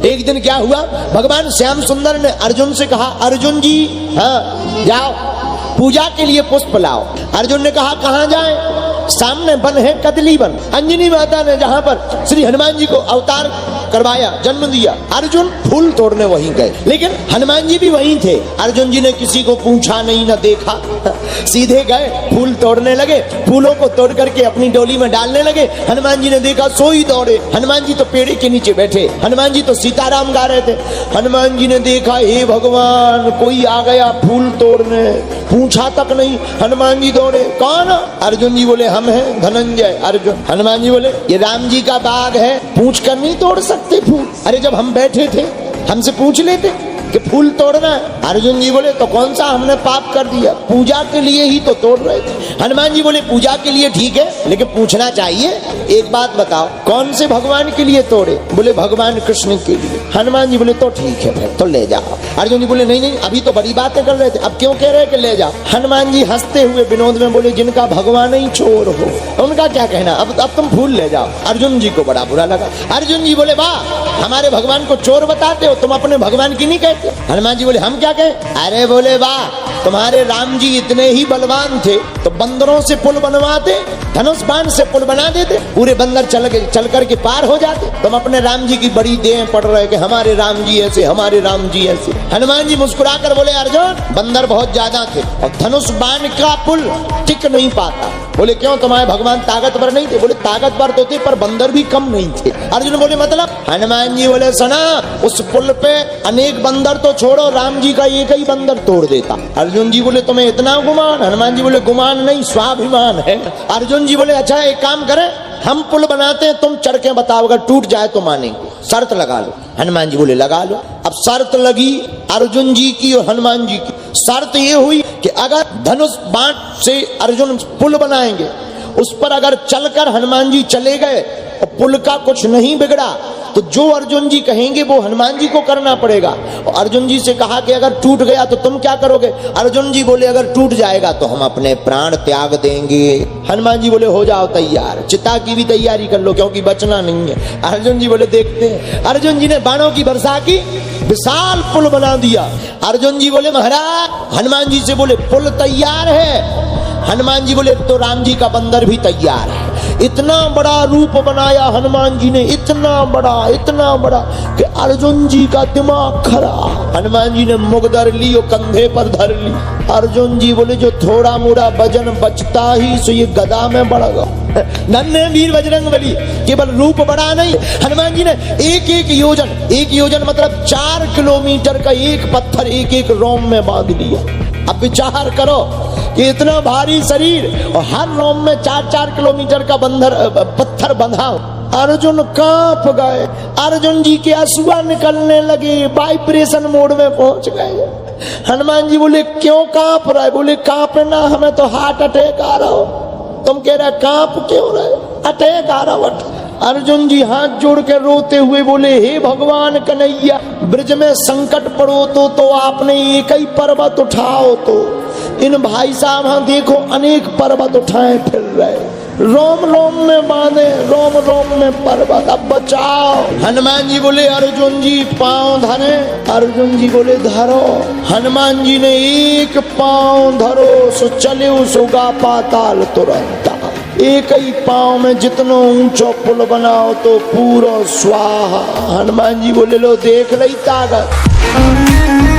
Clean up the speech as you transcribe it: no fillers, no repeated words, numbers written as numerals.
एक दिन क्या हुआ, भगवान श्याम सुंदर ने अर्जुन से कहा, अर्जुन जी हाँ जाओ पूजा के लिए पुष्प लाओ। अर्जुन ने कहा कहाँ जाए? सामने वन है कदली वन, अंजनी माता ने जहाँ पर श्री हनुमान जी को अवतार करवाया, जन्म दिया। अर्जुन फूल तोड़ने वहीं गए, लेकिन हनुमान जी भी वहीं थे। अर्जुन जी ने किसी को पूछा नहीं न देखा, सीधे गए फूल तोड़ने लगे, फूलों को तोड़ करके अपनी डोली में डालने लगे। हनुमान जी ने देखा सोई दौड़े, हनुमान जी तो पेड़ के नीचे बैठे, हनुमान जी तो सीताराम गा रहे थे। हनुमान जी ने देखा हे भगवान कोई आ गया फूल तोड़ने, पूछा तक नहीं, हनुमान जी दौड़े, कौन? अर्जुन जी बोले हम हैं धनंजय। अर्जुन, हनुमान जी बोले ये राम जी का बाग है, पूछ कर नहीं तोड़ सकते फूल? अरे जब हम बैठे थे हमसे पूछ लेते कि फूल तोड़ना है। अर्जुन जी बोले तो कौन सा हमने पाप कर दिया, पूजा के लिए ही तो तोड़ रहे थे। हनुमान जी बोले पूजा के लिए ठीक है, लेकिन पूछना चाहिए। एक बात बताओ कौन से भगवान के लिए तोड़े? बोले भगवान कृष्ण के लिए। हनुमान जी बोले तो ठीक है फिर तो ले जाओ। अर्जुन जी बोले नहीं नहीं अभी तो बड़ी बातें कर रहे थे, अब क्यों कह रहे कि ले जाओ? हनुमान जी हंसते हुए विनोद में बोले जिनका भगवान ही चोर हो उनका क्या कहना, अब तुम फूल ले जाओ। अर्जुन जी को बड़ा बुरा लगा। अर्जुन जी बोले वाह हमारे भगवान को चोर बताते हो, तुम अपने भगवान की नहीं कहते? हनुमान जी बोले हम क्या कहें? अरे बोले वाह तुम्हारे राम जी इतने ही बलवान थे तो बंदरों से पुल बनवाते, धनुष बाण से पुल बना देते, पूरे बंदर चल कर के पार हो जाते। तुम अपने राम जी की बड़ी देह पड़ रहे कि हमारे राम जी ऐसे, हमारे राम जी ऐसे। हनुमान जी मुस्कुराकर बोले अर्जुन बंदर बहुत ज्यादा थे और धनुष बाण का पुल टिक नहीं पाता। बोले क्यों तुम्हारे भगवान ताकतवर नहीं थे? बोले ताकतवर तो थे पर बंदर भी कम नहीं थे। अर्जुन बोले मतलब? हनुमान जी बोले सुना उस पुल पे अनेक बंदर तो छोड़ो राम जी का एक ही बंदर तोड़ देता। अर्जुन जी बोले तुम्हें इतना गुमान? हनुमान जी बोले गुमान नहीं स्वाभिमान है। अर्जुन जी बोले अच्छा एक काम करें हम पुल बनाते हैं, तुम चढ़ के बताओ अगर टूट जाए तो मानेंगे, शर्त लगा लो। हनुमान जी बोले लगा लो। अब शर्त लगी अर्जुन जी की और हनुमान जी की। शर्त ये हुई कि अगर धनुष बाण से अर्जुन पुल बनाएंगे, उस पर अगर चलकर हनुमान जी चले गए और पुल का कुछ नहीं बिगड़ा तो जो अर्जुन जी कहेंगे वो हनुमान जी को करना पड़ेगा। और अर्जुन जी से कहा कि अगर टूट गया तो तुम क्या करोगे? अर्जुन जी बोले अगर टूट जाएगा तो हम अपने प्राण त्याग देंगे। हनुमान जी बोले हो जाओ तैयार, चिता की भी तैयारी कर लो क्योंकि बचना नहीं है। अर्जुन जी बोले देखते हैं। अर्जुन जी ने बाणों की वर्षा की, विशाल पुल बना दिया। अर्जुन जी बोले महाराज, हनुमान जी से बोले पुल तैयार है। हनुमान जी बोले तो राम जी का बंदर भी तैयार है। इतना बड़ा रूप बनाया हनुमान जी ने, इतना बड़ा कि अर्जुन जी का दिमाग खरा। हनुमान जी ने मुग धर ली और कंधे पर धर ली। अर्जुन जी बोले जो थोड़ा मोड़ा वजन बचता ही सो ये गदा में बढ़ गया। नन्हे वीर बजरंग बली, केवल रूप बड़ा नहीं, हनुमान जी ने एक योजन मतलब 4 किलोमीटर का एक पत्थर एक रोम में बांध लिया। अब विचार करो कि इतना भारी शरीर और हर रोम में 4-4 किलोमीटर का पत्थर बंधा। अर्जुन कांप गए, अर्जुन जी के आंसुआ निकलने लगे, वाइब्रेशन मोड में पहुंच गए। हनुमान जी बोले क्यों कांप रहा है? बोले कांपना हमें तो हार्ट अटैक आ रहा हो, तुम कह रहे कांप क्यों रहे? अटैक आ रहा। अर्जुन जी हाथ जोड़ के रोते हुए बोले हे भगवान कन्हैया ब्रज में संकट पड़ो तो आपने एक ही पर्वत उठाओ। तो इन भाई साहब हाँ देखो अनेक पर्वत उठाए फिर रहे, रोम रोम में बांधे, रोम रोम में पर्वत, अब बचाओ। हनुमान जी बोले अर्जुन जी पांव धरे। अर्जुन जी बोले धरो। हनुमान जी ने एक पांव धरो सो चले सुगा पाताल तुरंत। एक ही पांव में जितनो ऊंचो पुल बनाओ तो पूरा स्वाहा। हनुमान जी बोले लो देख रही ताकत।